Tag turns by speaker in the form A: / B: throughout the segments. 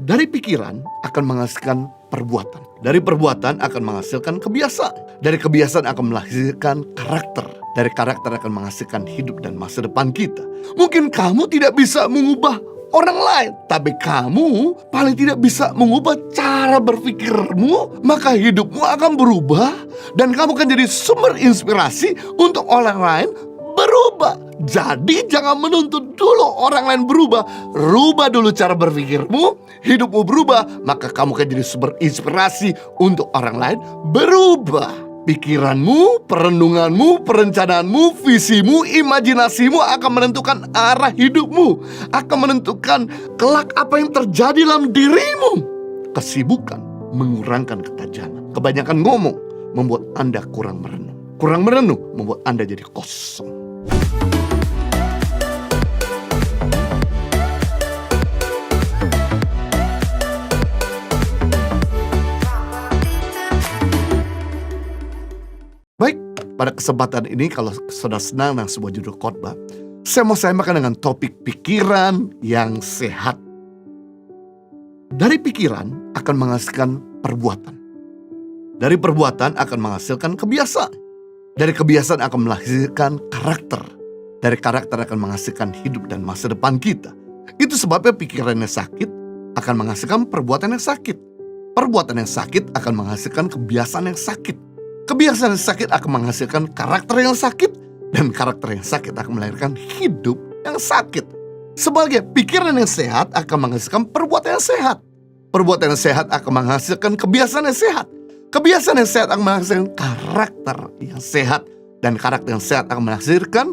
A: Dari pikiran akan menghasilkan perbuatan. Dari perbuatan akan menghasilkan kebiasaan. Dari kebiasaan akan menghasilkan karakter. Dari karakter akan menghasilkan hidup dan masa depan kita. Mungkin kamu tidak bisa mengubah orang lain, tapi kamu paling tidak bisa mengubah cara berpikirmu, maka hidupmu akan berubah dan kamu akan jadi sumber inspirasi untuk orang lain berubah. Jadi jangan menuntut dulu orang lain berubah. Rubah dulu cara berpikirmu, hidupmu berubah, maka kamu akan jadi sumber inspirasi untuk orang lain berubah. Pikiranmu, perenunganmu, perencanaanmu, visimu, imajinasimu akan menentukan arah hidupmu, akan menentukan kelak apa yang terjadi dalam dirimu. Kesibukan mengurangkan ketajaman. Kebanyakan ngomong membuat Anda kurang merenung. Kurang merenung membuat Anda jadi kosong. Baik, pada kesempatan ini kalau saudara senang dengan sebuah judul khotbah, saya mau samakan dengan topik pikiran yang sehat. Dari pikiran akan menghasilkan perbuatan. Dari perbuatan akan menghasilkan kebiasaan. Dari kebiasaan akan menghasilkan karakter. Dari karakter akan menghasilkan hidup dan masa depan kita. Itu sebabnya pikiran yang sakit akan menghasilkan perbuatan yang sakit. Perbuatan yang sakit akan menghasilkan kebiasaan yang sakit. Kebiasaan yang sakit akan menghasilkan karakter yang sakit. Dan karakter yang sakit akan melahirkan hidup yang sakit. Sebagai pikiran yang sehat akan menghasilkan perbuatan yang sehat. Perbuatan yang sehat akan menghasilkan kebiasaan yang sehat. Kebiasaan yang sehat akan menghasilkan karakter yang sehat. Dan karakter yang sehat akan menghasilkan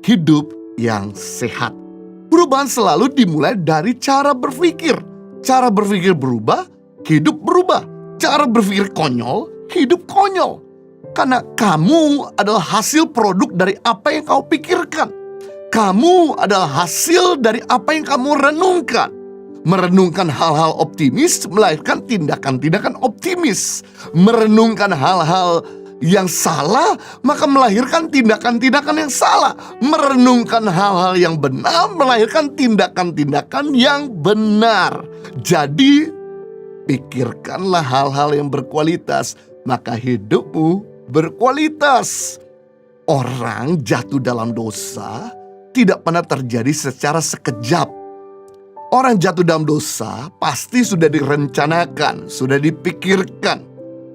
A: hidup yang sehat. Perubahan selalu dimulai dari cara berpikir. Cara berpikir berubah, hidup berubah. Cara berpikir konyol, hidup konyol. Karena kamu adalah hasil produk dari apa yang kau pikirkan. Kamu adalah hasil dari apa yang kamu renungkan. Merenungkan hal-hal optimis melahirkan tindakan-tindakan optimis. Merenungkan hal-hal yang salah maka melahirkan tindakan-tindakan yang salah. Merenungkan hal-hal yang benar melahirkan tindakan-tindakan yang benar. Jadi pikirkanlah hal-hal yang berkualitas, maka hidupmu berkualitas. Orang jatuh dalam dosa tidak pernah terjadi secara sekejap. Orang jatuh dalam dosa pasti sudah direncanakan, sudah dipikirkan.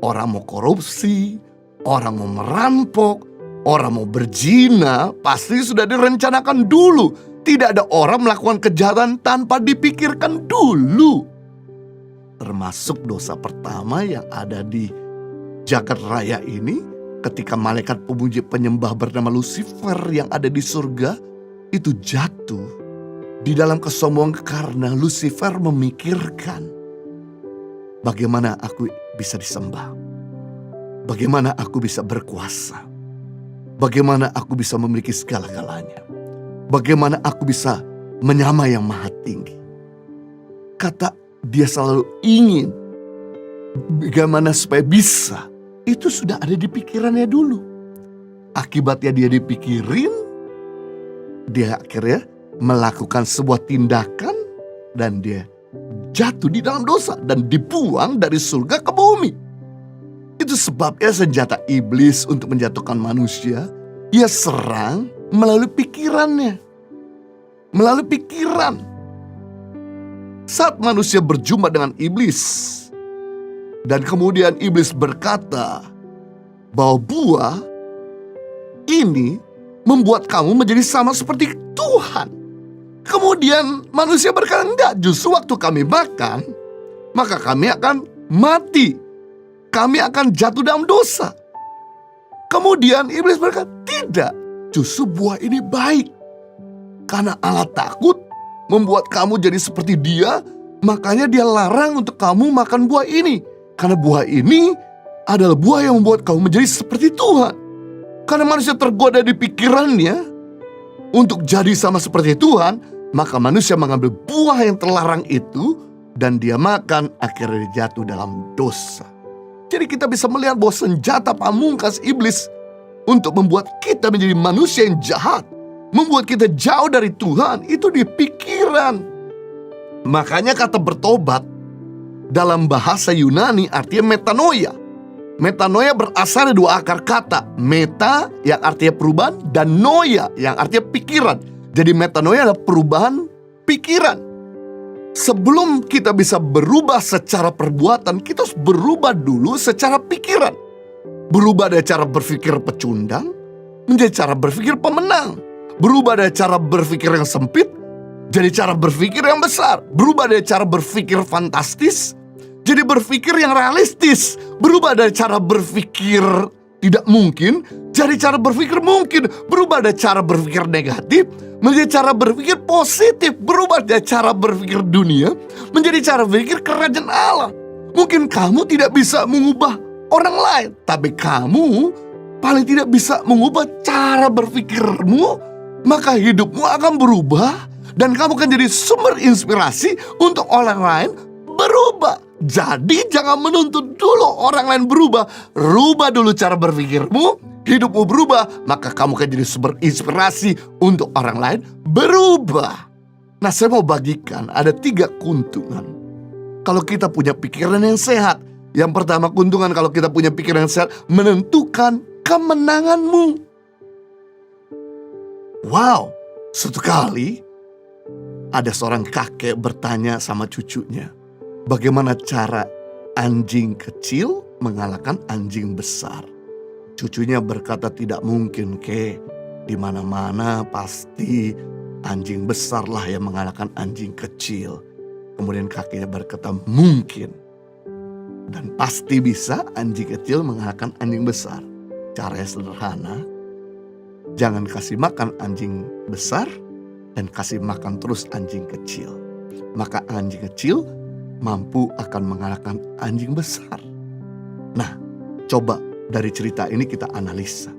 A: Orang mau korupsi, orang mau merampok, orang mau berzina, pasti sudah direncanakan dulu. Tidak ada orang melakukan kejahatan tanpa dipikirkan dulu. Termasuk dosa pertama yang ada di jagat raya ini, ketika malaikat pemuji penyembah bernama Lucifer yang ada di surga itu jatuh di dalam kesombongan karena Lucifer memikirkan, bagaimana aku bisa disembah, bagaimana aku bisa berkuasa, bagaimana aku bisa memiliki segala-galanya, bagaimana aku bisa menyamai yang maha tinggi. Kata dia selalu ingin bagaimana supaya bisa. Itu sudah ada di pikirannya dulu. Akibatnya dia dipikirin, dia akhirnya melakukan sebuah tindakan dan dia jatuh di dalam dosa dan dibuang dari surga ke bumi. Itu sebabnya senjata iblis untuk menjatuhkan manusia, ia serang melalui pikirannya. Melalui pikiran. Saat manusia berjumpa dengan iblis, dan kemudian iblis berkata bahwa buah ini membuat kamu menjadi sama seperti Tuhan. Kemudian manusia berkata, enggak, justru waktu kami makan, maka kami akan mati. Kami akan jatuh dalam dosa. Kemudian iblis berkata, tidak, justru buah ini baik. Karena Allah takut membuat kamu jadi seperti dia, makanya dia larang untuk kamu makan buah ini. Karena buah ini adalah buah yang membuat kamu menjadi seperti Tuhan. Karena manusia tergoda di pikirannya untuk jadi sama seperti Tuhan, maka manusia mengambil buah yang terlarang itu dan dia makan, akhirnya dia jatuh dalam dosa. Jadi kita bisa melihat bahwa senjata pamungkas iblis untuk membuat kita menjadi manusia yang jahat, membuat kita jauh dari Tuhan, itu di pikiran. Makanya kata bertobat dalam bahasa Yunani artinya metanoia. Metanoia berasal dari dua akar kata. Meta yang artinya perubahan dan noia yang artinya pikiran. Jadi metanoia adalah perubahan pikiran. Sebelum kita bisa berubah secara perbuatan, kita harus berubah dulu secara pikiran. Berubah dari cara berpikir pecundang menjadi cara berpikir pemenang. Berubah dari cara berpikir yang sempit jadi cara berpikir yang besar. Berubah dari cara berpikir fantastis jadi berpikir yang realistis. Berubah dari cara berpikir tidak mungkin jadi cara berpikir mungkin. Berubah dari cara berpikir negatif menjadi cara berpikir positif. Berubah dari cara berpikir dunia menjadi cara berpikir kerajaan Allah. Mungkin kamu tidak bisa mengubah orang lain, tapi kamu paling tidak bisa mengubah cara berpikirmu. Maka hidupmu akan berubah dan kamu akan jadi sumber inspirasi untuk orang lain berubah. Jadi jangan menuntut dulu orang lain berubah. Rubah dulu cara berpikirmu, hidupmu berubah, maka kamu akan jadi sumber inspirasi untuk orang lain berubah. Nah, saya mau bagikan ada 3 keuntungan kalau kita punya pikiran yang sehat. Yang pertama, keuntungan kalau kita punya pikiran yang sehat, menentukan kemenanganmu. Wow, suatu kali ada seorang kakek bertanya sama cucunya, bagaimana cara anjing kecil mengalahkan anjing besar? Cucunya berkata, tidak mungkin, Kek. Di mana-mana pasti anjing besarlah yang mengalahkan anjing kecil. Kemudian kakeknya berkata, mungkin. Dan pasti bisa anjing kecil mengalahkan anjing besar. Caranya sederhana. Jangan kasih makan anjing besar dan kasih makan terus anjing kecil. Maka anjing kecil mampu akan mengalahkan anjing besar. Nah, coba dari cerita ini kita analisa.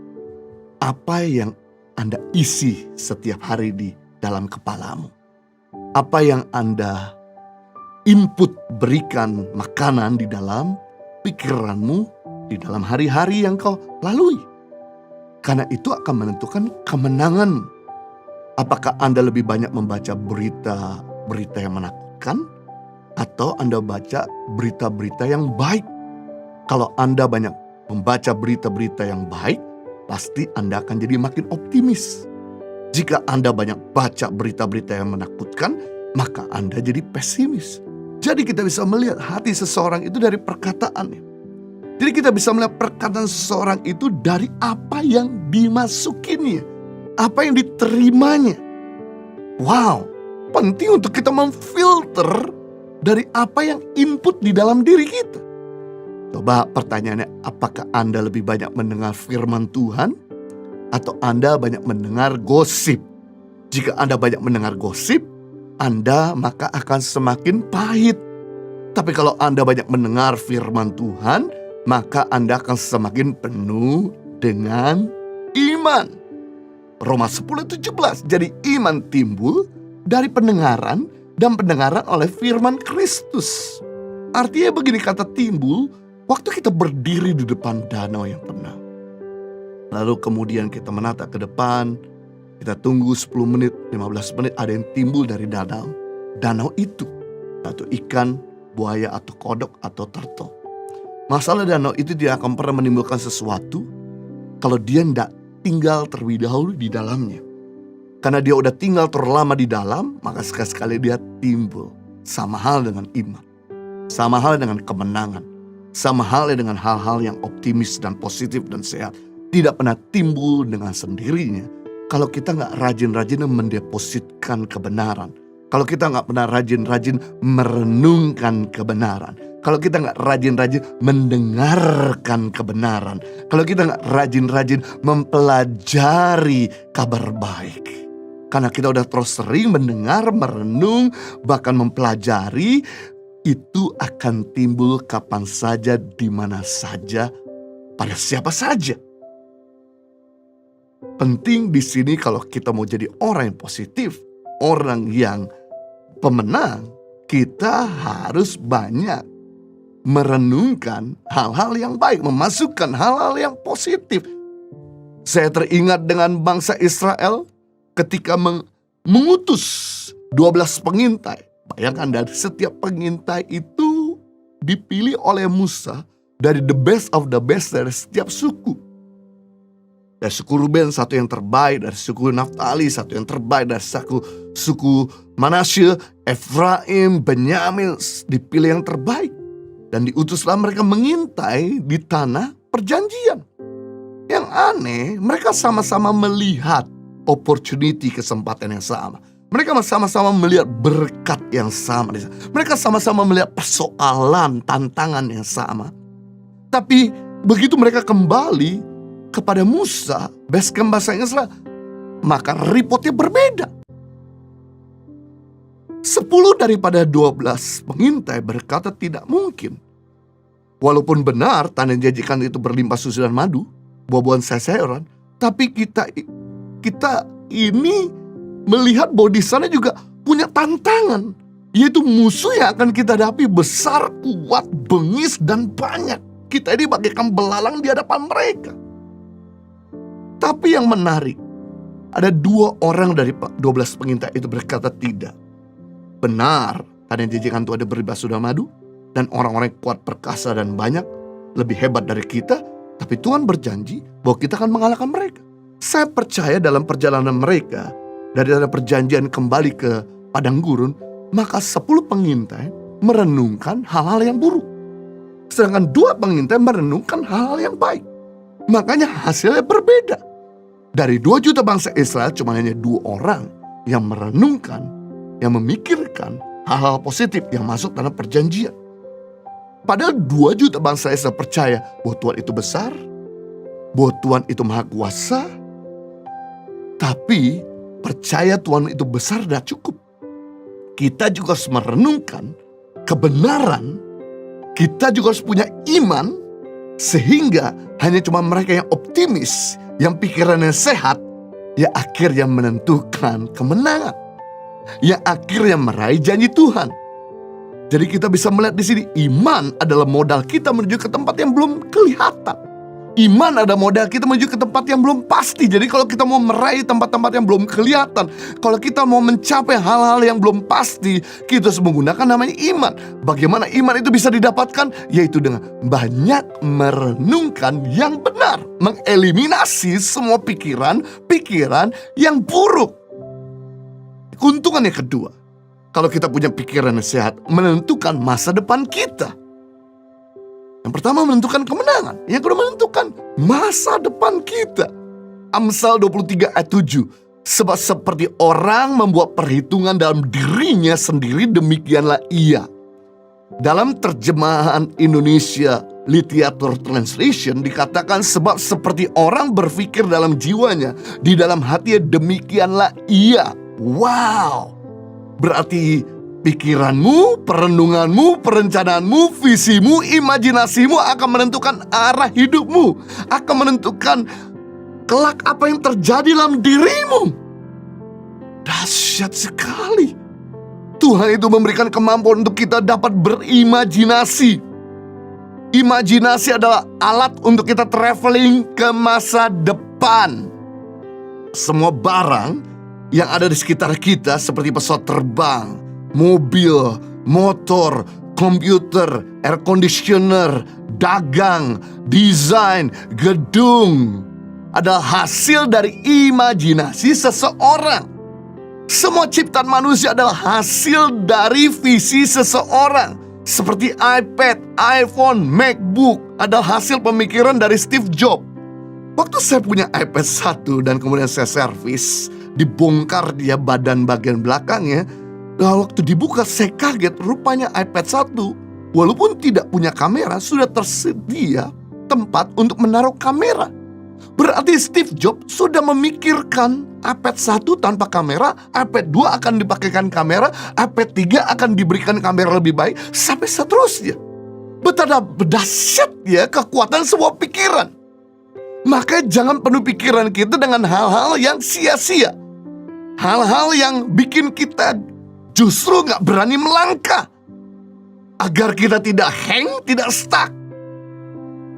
A: Apa yang Anda isi setiap hari di dalam kepalamu? Apa yang Anda input berikan makanan di dalam pikiranmu, di dalam hari-hari yang kau lalui? Karena itu akan menentukan kemenangan. Apakah Anda lebih banyak membaca berita yang menakutkan, atau Anda baca berita-berita yang baik? Kalau Anda banyak membaca berita-berita yang baik, pasti Anda akan jadi makin optimis. Jika Anda banyak baca berita-berita yang menakutkan, maka Anda jadi pesimis. Jadi kita bisa melihat hati seseorang itu dari perkataannya. Jadi kita bisa melihat perkataan seseorang itu dari apa yang dimasukinnya, apa yang diterimanya. Wow, penting untuk kita memfilter dari apa yang input di dalam diri kita. Coba pertanyaannya, apakah Anda lebih banyak mendengar firman Tuhan atau Anda banyak mendengar gosip? Jika Anda banyak mendengar gosip, Anda maka akan semakin pahit. Tapi kalau Anda banyak mendengar firman Tuhan, maka Anda akan semakin penuh dengan iman. Roma 10:17. Jadi iman timbul dari pendengaran dan pendengaran oleh firman Kristus. Artinya begini, kata timbul waktu kita berdiri di depan danau yang tenang. Lalu kemudian kita menatap ke depan, kita tunggu 10 menit, 15 menit, ada yang timbul dari danau itu. Atau ikan, buaya atau kodok atau turtle. Masalah danau itu tidak akan pernah menimbulkan sesuatu kalau dia tidak tinggal terlebih dahulu di dalamnya. Karena dia udah tinggal terlalu lama di dalam, maka sekali-sekali dia timbul. Sama hal dengan iman. Sama hal dengan kemenangan. Sama halnya dengan hal-hal yang optimis dan positif dan sehat. Tidak pernah timbul dengan sendirinya kalau kita nggak rajin-rajin mendepositkan kebenaran. Kalau kita nggak pernah rajin-rajin merenungkan kebenaran. Kalau kita nggak rajin-rajin mendengarkan kebenaran. Kalau kita nggak rajin-rajin mempelajari kabar baik. Karena kita udah terus sering mendengar, merenung, bahkan mempelajari, itu akan timbul kapan saja, di mana saja, pada siapa saja. Penting di sini kalau kita mau jadi orang yang positif, orang yang pemenang, kita harus banyak merenungkan hal-hal yang baik, memasukkan hal-hal yang positif. Saya teringat dengan bangsa Israel ketika mengutus 12 pengintai. Bayangkan, dari setiap pengintai itu dipilih oleh Musa dari the best of the best dari setiap suku. Dari suku Ruben satu yang terbaik, dari suku Naftali satu yang terbaik, dari suku Manasye, Efraim, Benyamin dipilih yang terbaik. Dan diutuslah mereka mengintai di tanah perjanjian. Yang aneh, mereka sama-sama melihat opportunity, kesempatan yang sama. Mereka sama-sama melihat berkat yang sama. Mereka sama-sama melihat persoalan, tantangan yang sama. Tapi begitu mereka kembali kepada Musa, basecamp bahasa Inggrislah, maka reportnya berbeda. 10 daripada 12 pengintai berkata tidak mungkin. Walaupun benar tanah yang dijanjikan itu berlimpah susu dan madu, buah-buahan sayur-sayuran, tapi kita ini melihat bahwa di sana juga punya tantangan, yaitu musuh yang akan kita hadapi besar, kuat, bengis, dan banyak. Kita ini bagaikan belalang di hadapan mereka. Tapi yang menarik, ada 2 orang dari 12 pengintai itu berkata tidak. Benar, tanah yang dijanjikan itu ada berlimpah susu dan madu, dan orang-orang kuat, perkasa, dan banyak, lebih hebat dari kita. Tapi Tuhan berjanji bahwa kita akan mengalahkan mereka. Saya percaya dalam perjalanan mereka dari tanah perjanjian kembali ke padang gurun, maka 10 pengintai merenungkan hal-hal yang buruk, sedangkan 2 pengintai merenungkan hal-hal yang baik. Makanya hasilnya berbeda. Dari 2 juta bangsa Israel cuma hanya 2 orang yang merenungkan, yang memikirkan hal-hal positif yang masuk dalam perjanjian. Padahal 2 juta bangsa Israel percaya bahwa Tuhan itu besar, bahwa Tuhan itu maha kuasa. Tapi percaya Tuhan itu besar dan cukup. Kita juga harus merenungkan kebenaran. Kita juga harus punya iman, sehingga hanya cuma mereka yang optimis, yang pikirannya sehat, yang akhirnya menentukan kemenangan, yang akhirnya meraih janji Tuhan. Jadi kita bisa melihat di sini, iman adalah modal kita menuju ke tempat yang belum kelihatan. Iman adalah modal kita menuju ke tempat yang belum pasti. Jadi kalau kita mau meraih tempat-tempat yang belum kelihatan, kalau kita mau mencapai hal-hal yang belum pasti, kita harus menggunakan namanya iman. Bagaimana iman itu bisa didapatkan? Yaitu dengan banyak merenungkan yang benar, mengeliminasi semua pikiran yang buruk. Keuntungan yang kedua, kalau kita punya pikiran yang sehat, menentukan masa depan kita. Yang pertama menentukan kemenangan, yang kedua menentukan masa depan kita. Amsal 23 ayat 7. Sebab seperti orang membuat perhitungan dalam dirinya sendiri, demikianlah ia. Dalam terjemahan Indonesia Literature Translation dikatakan, sebab seperti orang berpikir dalam jiwanya, di dalam hatinya, demikianlah ia. Wow, berarti pikiranmu, perenunganmu, perencanaanmu, visimu, imajinasimu akan menentukan arah hidupmu, akan menentukan kelak apa yang terjadi dalam dirimu. Dahsyat sekali. Tuhan itu memberikan kemampuan untuk kita dapat berimajinasi. Imajinasi adalah alat untuk kita traveling ke masa depan. Semua barang yang ada di sekitar kita seperti pesawat terbang, mobil, motor, komputer, air conditioner, dagang, desain, gedung adalah hasil dari imajinasi seseorang. Semua ciptaan manusia adalah hasil dari visi seseorang. Seperti iPad, iPhone, MacBook adalah hasil pemikiran dari Steve Jobs. Waktu saya punya iPad 1 dan kemudian saya servis, dibongkar dia badan bagian belakangnya. Nah, waktu dibuka saya kaget, rupanya iPad 1 walaupun tidak punya kamera sudah tersedia tempat untuk menaruh kamera. Berarti Steve Jobs sudah memikirkan iPad 1 tanpa kamera, iPad 2 akan dipakaikan kamera, iPad 3 akan diberikan kamera lebih baik, sampai seterusnya. Betapa dahsyat ya kekuatan sebuah pikiran. Maka jangan penuh pikiran kita dengan hal-hal yang sia-sia, hal-hal yang bikin kita justru gak berani melangkah. Agar kita tidak hang, tidak stuck.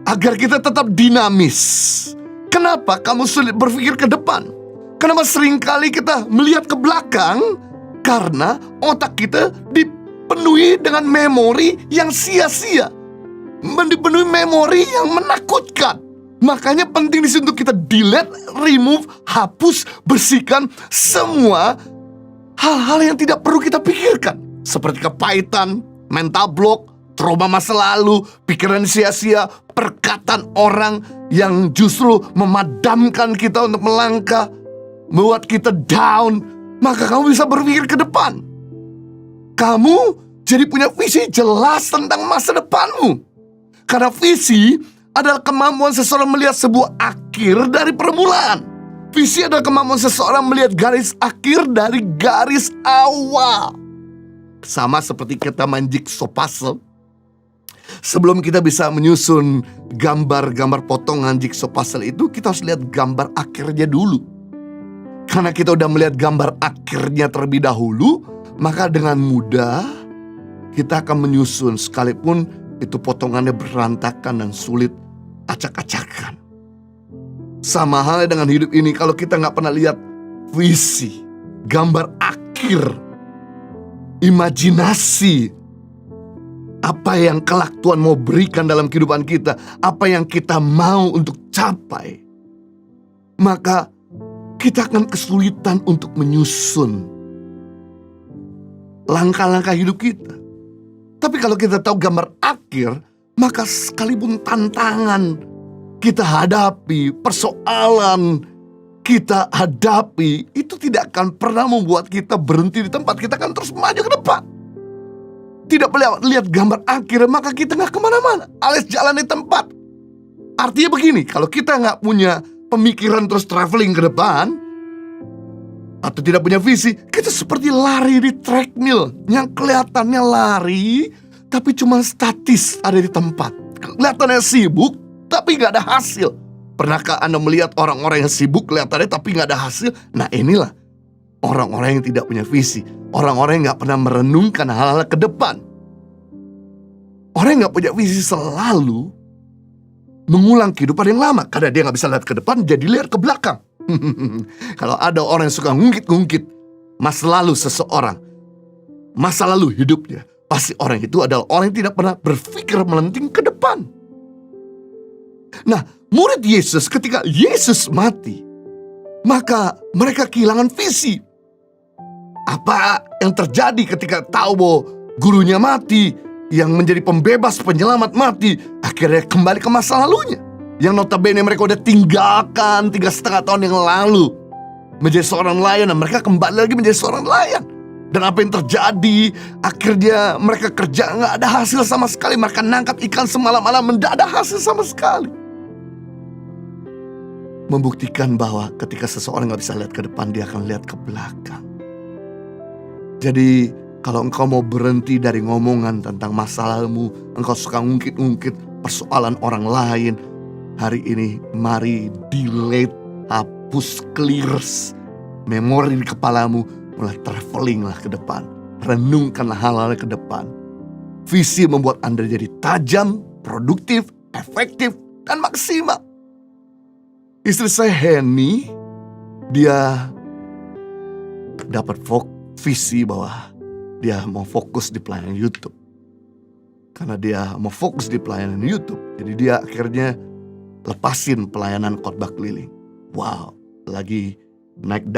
A: Agar kita tetap dinamis. Kenapa kamu sulit berpikir ke depan? Kenapa seringkali kita melihat ke belakang? Karena otak kita dipenuhi dengan memori yang sia-sia, dipenuhi memori yang menakutkan. Makanya penting di situ kita delete, remove, hapus, bersihkan semua hal-hal yang tidak perlu kita pikirkan. Seperti kepahitan, mental block, trauma masa lalu, pikiran sia-sia, perkataan orang yang justru memadamkan kita untuk melangkah, membuat kita down. Maka kamu bisa berpikir ke depan. Kamu jadi punya visi jelas tentang masa depanmu. Karena visi adalah kemampuan seseorang melihat sebuah akhir dari permulaan. Visi adalah kemampuan seseorang melihat garis akhir dari garis awal. Sama seperti kita main jigsaw puzzle. Sebelum kita bisa menyusun gambar-gambar potongan jigsaw puzzle itu, kita harus lihat gambar akhirnya dulu. Karena kita udah melihat gambar akhirnya terlebih dahulu, maka dengan mudah kita akan menyusun sekalipun itu potongannya berantakan dan sulit acak-acakan. Sama halnya dengan hidup ini, kalau kita nggak pernah lihat visi, gambar akhir, imajinasi, apa yang kelak Tuhan mau berikan dalam kehidupan kita, apa yang kita mau untuk capai, maka kita akan kesulitan untuk menyusun langkah-langkah hidup kita. Tapi kalau kita tahu gambar akhir, maka sekalipun tantangan kita hadapi, persoalan kita hadapi, itu tidak akan pernah membuat kita berhenti di tempat. Kita akan terus maju ke depan. Tidak lihat gambar akhir, maka kita nggak kemana-mana, alias jalan di tempat. Artinya begini, kalau kita nggak punya pemikiran terus traveling ke depan, atau tidak punya visi, kita seperti lari di treadmill yang kelihatannya lari, tapi cuma statis ada di tempat. Kelihatannya sibuk, tapi nggak ada hasil. Pernahkah Anda melihat orang-orang yang sibuk kelihatannya tapi nggak ada hasil? Nah, inilah orang-orang yang tidak punya visi. Orang-orang yang nggak pernah merenungkan hal-hal ke depan. Orang yang nggak punya visi selalu mengulang kehidupan yang lama. Karena dia nggak bisa lihat ke depan, jadi lihat ke belakang. Kalau ada orang yang suka ngungkit-ngungkit masa lalu seseorang, masa lalu hidupnya, pasti orang itu adalah orang yang tidak pernah berpikir melenting ke depan. Nah, murid Yesus ketika Yesus mati, maka mereka kehilangan visi. Apa yang terjadi ketika tahu bahwa gurunya mati, yang menjadi pembebas penyelamat mati, akhirnya kembali ke masa lalunya, yang notabene mereka udah tinggalkan 3,5 tahun yang lalu, menjadi seorang nelayan, dan mereka kembali lagi menjadi seorang nelayan. Dan apa yang terjadi? Akhirnya mereka kerja nggak ada hasil sama sekali. Mereka nangkap ikan semalam-malam, tidak ada hasil sama sekali. Membuktikan bahwa ketika seseorang nggak bisa lihat ke depan, dia akan lihat ke belakang. Jadi kalau engkau mau berhenti dari ngomongan tentang masa lalumu, engkau suka ngungkit-ngungkit persoalan orang lain, hari ini mari delete, hapus, clears memori di kepalamu, mulai travelinglah ke depan, renungkanlah hal-hal ke depan. Visi membuat Anda jadi tajam, produktif, efektif, dan maksimal. Istri saya Henny, dia dapat visi bahwa dia mau fokus di pelayanan YouTube. Karena dia mau fokus di pelayanan YouTube, jadi dia akhirnya lepasin pelayanan khotbah keliling. Wow, lagi naik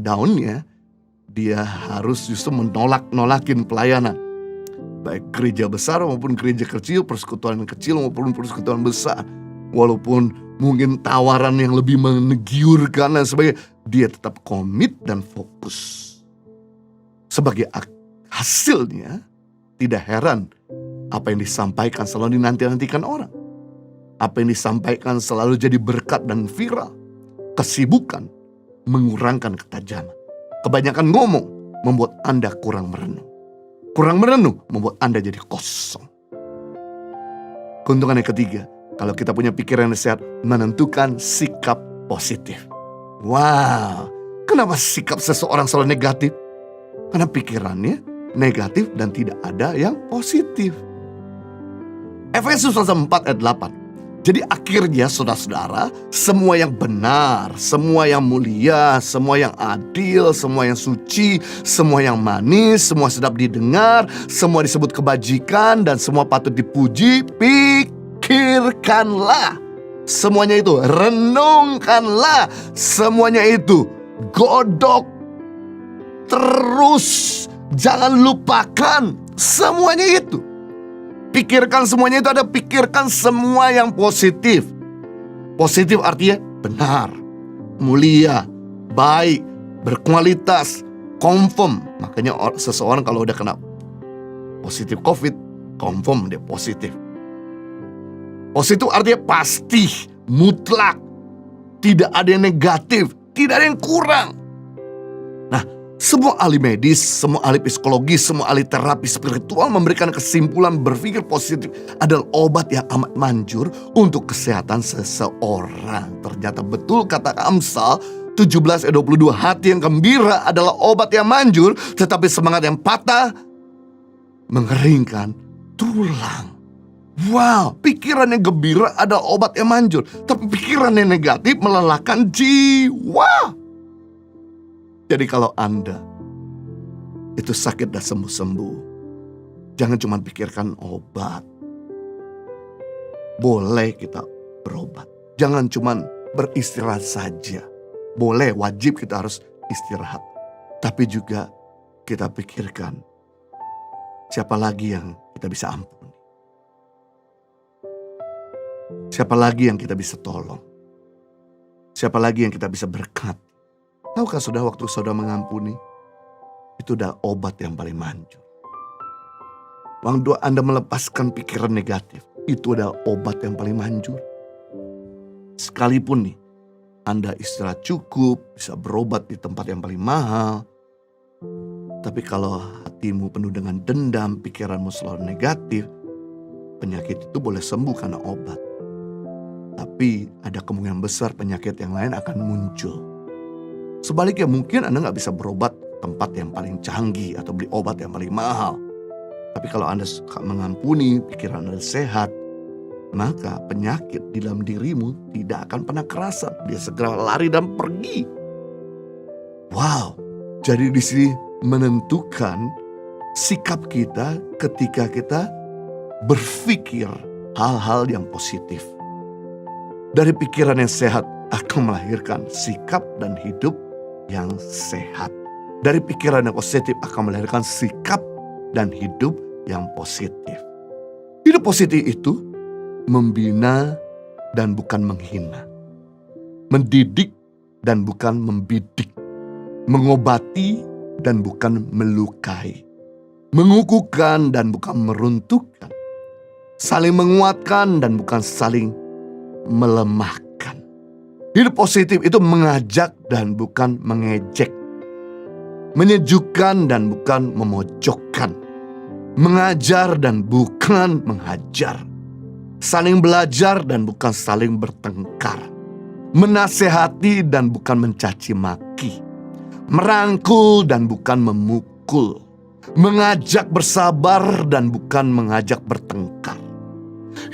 A: daunnya, dia harus justru nolakin pelayanan. Baik gereja besar maupun gereja kecil, persekutuan kecil maupun persekutuan besar. Walaupun mungkin tawaran yang lebih menggiurkan dan sebagainya, dia tetap komit dan fokus. Sebagai hasilnya, tidak heran apa yang disampaikan selalu dinanti-nantikan orang. Apa yang disampaikan selalu jadi berkat dan viral. Kesibukan mengurangkan ketajaman. Kebanyakan ngomong membuat Anda kurang merenung. Kurang merenung membuat Anda jadi kosong. Keuntungan yang ketiga, kalau kita punya pikiran yang sehat, menentukan sikap positif. Wow, kenapa sikap seseorang selalu negatif? Karena pikirannya negatif dan tidak ada yang positif. Efesus 4 ayat 8. Jadi akhirnya saudara-saudara, semua yang benar, semua yang mulia, semua yang adil, semua yang suci, semua yang manis, semua sedap didengar, semua disebut kebajikan, dan semua patut dipuji, pikirkanlah. Semuanya itu, renungkanlah. Semuanya itu, godok terus. Jangan lupakan semuanya itu. Pikirkan semuanya itu, ada pikirkan semua yang positif. Positif artinya benar, mulia, baik, berkualitas, confirm. Makanya seseorang kalau udah kena positif COVID, confirm dia positif. Positif artinya pasti, mutlak, tidak ada yang negatif, tidak ada yang kurang. Nah, semua ahli medis, semua ahli psikologi, semua ahli terapi spiritual memberikan kesimpulan berpikir positif adalah obat yang amat manjur untuk kesehatan seseorang. Ternyata betul kata Amsal 17:22, hati yang gembira adalah obat yang manjur, tetapi semangat yang patah mengeringkan tulang. Wow, pikiran yang gembira adalah obat yang manjur, tapi pikiran yang negatif melelahkan jiwa. Jadi kalau Anda itu sakit dan sembuh-sembuh, jangan cuma pikirkan obat. Boleh kita berobat, jangan cuma beristirahat saja. Boleh, wajib kita harus istirahat. Tapi juga kita pikirkan siapa lagi yang kita bisa ampuni. Siapa lagi yang kita bisa tolong. Siapa lagi yang kita bisa berkati. Tahukah saudara, waktu saudara mengampuni, itu udah obat yang paling manjur. Waktu Anda melepaskan pikiran negatif, itu adalah obat yang paling manjur. Sekalipun nih, Anda istirahat cukup, bisa berobat di tempat yang paling mahal. Tapi kalau hatimu penuh dengan dendam, pikiranmu selalu negatif, penyakit itu boleh sembuh karena obat. Tapi ada kemungkinan besar penyakit yang lain akan muncul. Sebaliknya mungkin Anda nggak bisa berobat tempat yang paling canggih atau beli obat yang paling mahal. Tapi kalau Anda mengampuni, pikiran Anda sehat, maka penyakit di dalam dirimu tidak akan pernah kerasan. Dia segera lari dan pergi. Wow, jadi di sini menentukan sikap kita ketika kita berpikir hal-hal yang positif. Dari pikiran yang sehat akan melahirkan sikap dan hidup yang sehat. Dari pikiran yang positif akan melahirkan sikap dan hidup yang positif. Hidup positif itu membina dan bukan menghina. Mendidik dan bukan membidik. Mengobati dan bukan melukai. Mengukuhkan dan bukan meruntuhkan. Saling menguatkan dan bukan saling melemahkan. Hidup positif itu mengajak dan bukan mengejek. Menyejukkan dan bukan memojokkan. Mengajar dan bukan menghajar. Saling belajar dan bukan saling bertengkar. Menasehati dan bukan mencaci maki. Merangkul dan bukan memukul. Mengajak bersabar dan bukan mengajak bertengkar.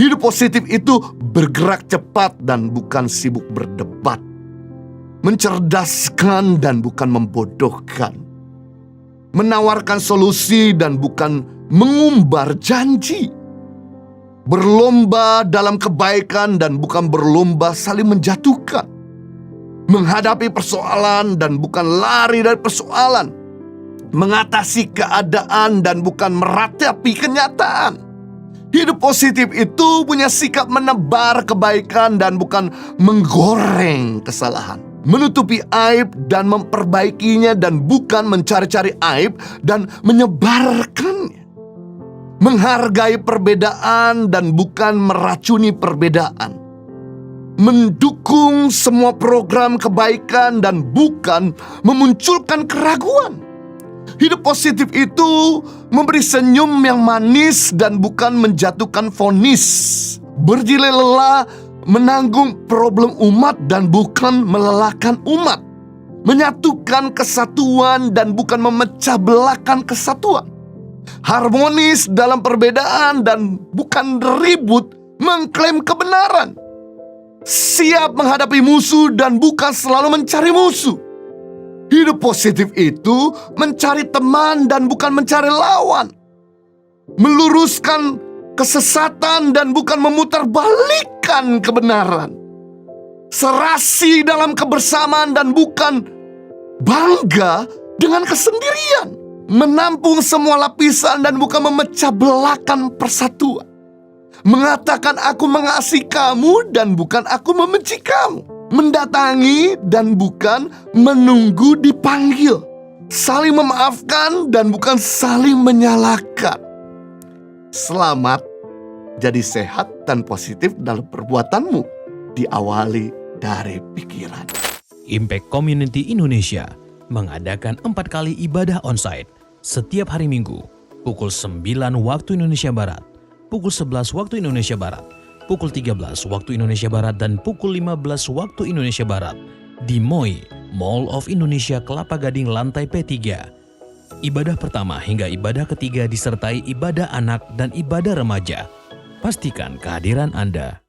A: Hidup positif itu bergerak cepat dan bukan sibuk berdebat. Mencerdaskan dan bukan membodohkan. Menawarkan solusi dan bukan mengumbar janji. Berlomba dalam kebaikan dan bukan berlomba saling menjatuhkan. Menghadapi persoalan dan bukan lari dari persoalan. Mengatasi keadaan dan bukan meratapi kenyataan. Hidup positif itu punya sikap menebar kebaikan dan bukan menggoreng kesalahan. Menutupi aib dan memperbaikinya dan bukan mencari-cari aib dan menyebarkannya. Menghargai perbedaan dan bukan meracuni perbedaan. Mendukung semua program kebaikan dan bukan memunculkan keraguan. Hidup positif itu memberi senyum yang manis dan bukan menjatuhkan vonis. Berjilai lelah menanggung problem umat dan bukan melelahkan umat. Menyatukan kesatuan dan bukan memecah belahkan kesatuan. Harmonis dalam perbedaan dan bukan ribut mengklaim kebenaran, siap menghadapi musuh dan bukan selalu mencari musuh. Hidup positif itu mencari teman dan bukan mencari lawan, meluruskan kesesatan dan bukan memutarbalikkan kebenaran, serasi dalam kebersamaan dan bukan bangga dengan kesendirian, menampung semua lapisan dan bukan memecah belahkan persatuan, mengatakan aku mengasihi kamu dan bukan aku membenci kamu, mendatangi dan bukan menunggu dipanggil, saling memaafkan dan bukan saling menyalahkan. Selamat, jadi sehat dan positif dalam perbuatanmu, diawali dari pikiran.
B: Impact Community Indonesia mengadakan 4 kali ibadah onsite setiap hari Minggu, pukul 9 waktu Indonesia Barat, pukul 11 waktu Indonesia Barat, pukul 13 waktu Indonesia Barat, dan pukul 15 waktu Indonesia Barat di MOI, Mall of Indonesia Kelapa Gading lantai P3. Ibadah pertama hingga ibadah ketiga disertai ibadah anak dan ibadah remaja. Pastikan kehadiran Anda.